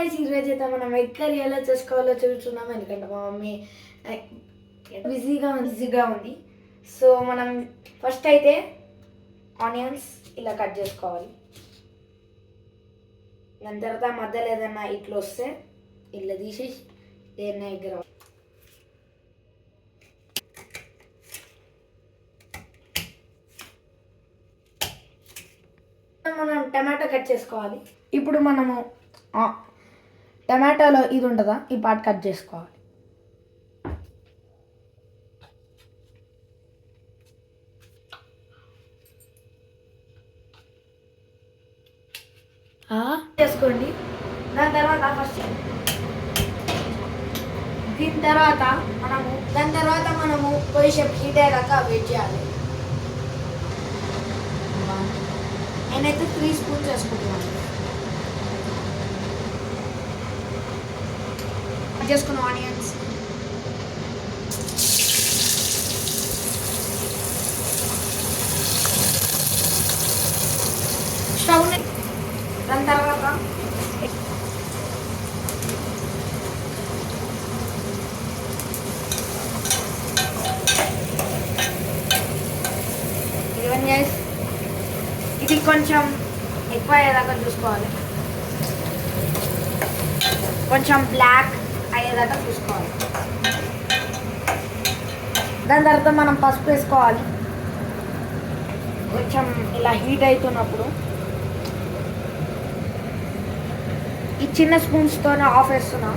Guys ఈరోజు అయితే మనం ఎగ్ కర్రీ ఎలా చేసుకోవాలో చూస్తున్నాం. ఎందుకంటే మా మమ్మీ బిజీగా ఉంది. సో మనం ఫస్ట్ అయితే ఆనియన్స్ ఇలా కట్ చేసుకోవాలి. దాని తర్వాత మధ్యలో ఏదన్నా ఇట్లా వస్తే ఇట్లా తీసేసి దేన్ని ఎగ్ మనం టమాటో కట్ చేసుకోవాలి. ఇప్పుడు మనము టమాటాలో ఇది ఉంటుందా, ఈ పార్ట్ కట్ చేసుకోవాలి. చేసుకోండి. దాని తర్వాత మనము కొంచెం హీట్ అయ్యాక వెయిట్ చేయాలి. నేనైతే 3 స్పూన్స్ వేసుకుంటున్నాను. చేసుకున్న ఆనియన్స్ స్టవ్. దాని తర్వాత ఇది కొంచెం ఎక్కువ అయ్యేదాకా చూసుకోవాలి. కొంచెం బ్లాక్ అయ్యేదాకా చూసుకోవాలి. దాని తర్వాత మనం పసుపు వేసుకోవాలి. కొంచెం ఇలా హీట్ అవుతున్నప్పుడు ఈ చిన్న స్పూన్స్తోనే ఆఫ్ వేస్తున్నా.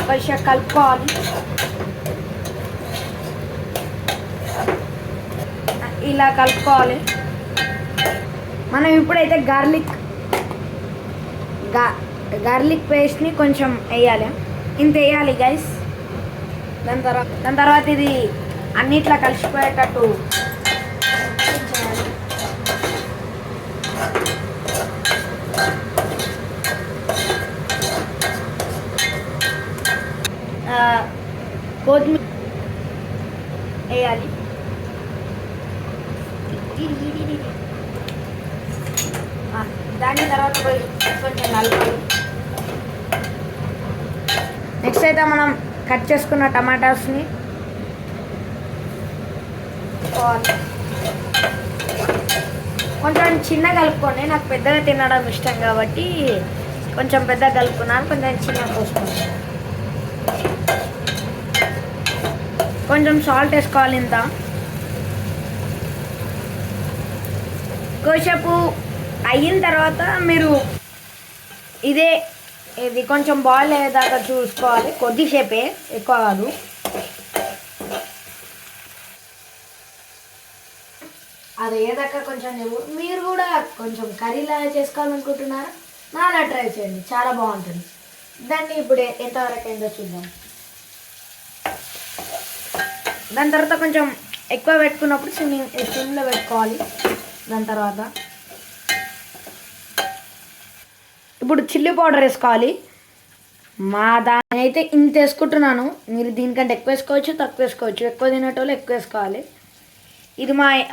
కొంచెం కలుపుకోవాలి. ఇలా కలుపుకోవాలి. మనం ఇప్పుడైతే గార్లిక్ పేస్ట్ని కొంచెం వేయాలి. ఇంత వేయాలి గైస్. దాని తర్వాత ఇది అన్నిట్లా కలిసిపోయేటట్టు కొత్తిమీర వేయాలి. దాని తర్వాత కొంచెం నలుపు. నెక్స్ట్ అయితే మనం కట్ చేసుకున్న టమాటాస్ని కొంచెం చిన్న కలుపుకోండి. నాకు పెద్దగా తినడం ఇష్టం కాబట్టి కొంచెం పెద్దగా కలుపుకున్నాను. కొంచెం చిన్న కోసుకున్నాను. కొంచెం సాల్ట్ వేసుకోవాలి. ఇంత కోసేపు అయిన తర్వాత మీరు ఇది కొంచెం బాయిల్ అయ్యేదాకా చూసుకోవాలి. కొద్దిసేపే, ఎక్కువ కాదు. అది అయ్యేదాకా కొంచెం మీరు కూడా కొంచెం కర్రీలా చేసుకోవాలనుకుంటున్నారా, నాలా ట్రై చేయండి, చాలా బాగుంటుంది. దాన్ని ఇప్పుడు ఎంతవరకు అయిందో చూద్దాం. దాని తర్వాత కొంచెం ఎక్కువ పెట్టుకున్నప్పుడు సిమ్లో పెట్టుకోవాలి. దాని తర్వాత ఇప్పుడు చిల్లీ పౌడర్ వేసుకోవాలి. దాని అయితే ఇంత వేసుకుంటున్నాను. మీరు దీనికంటే ఎక్కువ వేసుకోవచ్చు, తక్కువ వేసుకోవచ్చు. ఎక్కువ తినేటోళ్ళు ఎక్కువ వేసుకోవాలి. ఇది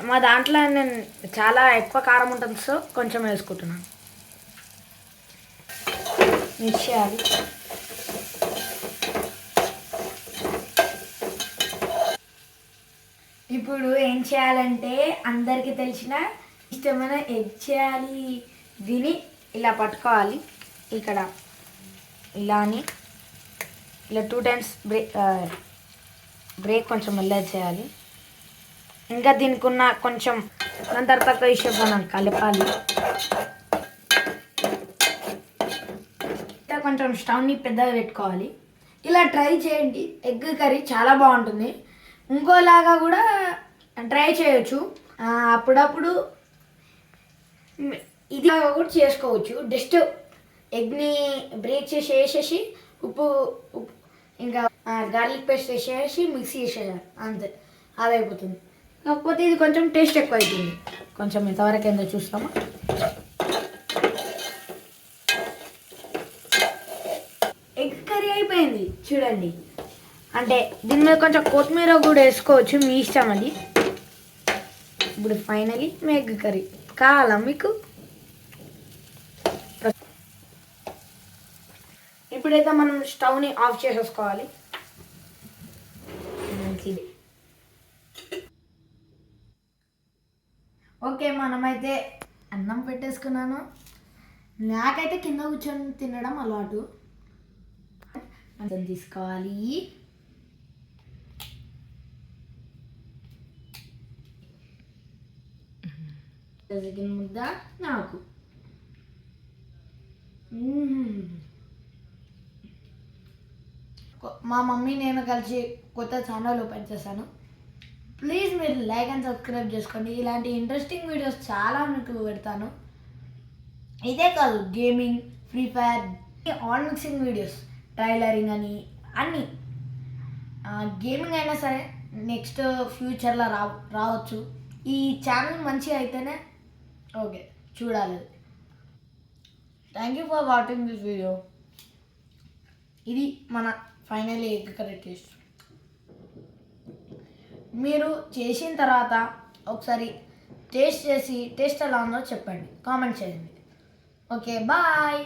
మా దాంట్లో నేను చాలా ఎక్కువ కారం ఉంటుంది, సో కొంచెం వేసుకుంటున్నాను. మిక్స్ చేయాలి. ఇప్పుడు ఏం చేయాలంటే అందరికీ తెలిసిన ఇష్టమైన ఎగ్ చేయాలి. దీన్ని ఇలా పట్టుకోవాలి. ఇక్కడ ఇలాని ఇలా 2 times బ్రేక్ కొంచెం మెల్లగా చేయాలి. ఇంకా దీనికి ఉన్న కొంచెం దాని తర్వాత విషయం మనం కలపాలి. కొంచెం స్టవ్ని పెద్దగా పెట్టుకోవాలి. ఇలా ట్రై చేయండి. ఎగ్ కర్రీ చాలా బాగుంటుంది. ఇంకోలాగా కూడా ట్రై చేయొచ్చు. అప్పుడప్పుడు ఇది కూడా చేసుకోవచ్చు. జస్ట్ ఎగ్ని బ్రేక్ వేసేసి ఉప్పు ఇంకా గార్లిక్ పేస్ట్ వేసేసి మిక్సీ చేసేయాలి, అంతే. అది అయిపోతుంది. కాకపోతే ఇది కొంచెం టేస్ట్ ఎక్కువ అవుతుంది. కొంచెం ఇంతవరకు ఏందో చూస్తామా. ఎగ్ కర్రీ అయిపోయింది చూడండి. అంటే దీని మీద కొంచెం కొత్తిమీర కూడా వేసుకోవచ్చు, మీ ఇష్టం అది. ఇప్పుడు ఫైనలీ ఎగ్ కర్రీ కావాలా మీకు? ఇప్పుడైతే మనం స్టవ్ని ఆఫ్ చేసేసుకోవాలి. మంచిది. ఓకే, మనమైతే అన్నం పెట్టేసుకున్నాను. నాకైతే కింద కూర్చొని తినడం అలవాటు. అన్నం తీసుకోవాలి. చికెన్ ముద్ద నాకు. మా మమ్మీ నేను కలిసి కొత్త ఛానల్ ఓపెన్ చేశాను. ప్లీజ్ మీరు లైక్ అండ్ సబ్స్క్రైబ్ చేసుకోండి. ఇలాంటి ఇంట్రెస్టింగ్ వీడియోస్ చాలా మీకు పెడతాను. ఇదే కాదు, gaming, free fire, all mixing videos, tailoring అని అన్నీ. గేమింగ్ అయినా సరే నెక్స్ట్ ఫ్యూచర్లో రావచ్చు. ఈ ఛానల్ మంచిగా అయితేనే ఓకే చూడాలి. Thank you for watching this video. ఇది మన ఫైనల్ ఎగ్ కర్రీ టేస్ట్. మీరు చేసిన తర్వాత ఒకసారి టేస్ట్ చేసి టేస్ట్ ఎలా ఉందో చెప్పండి, కామెంట్ చేయండి. Okay, bye.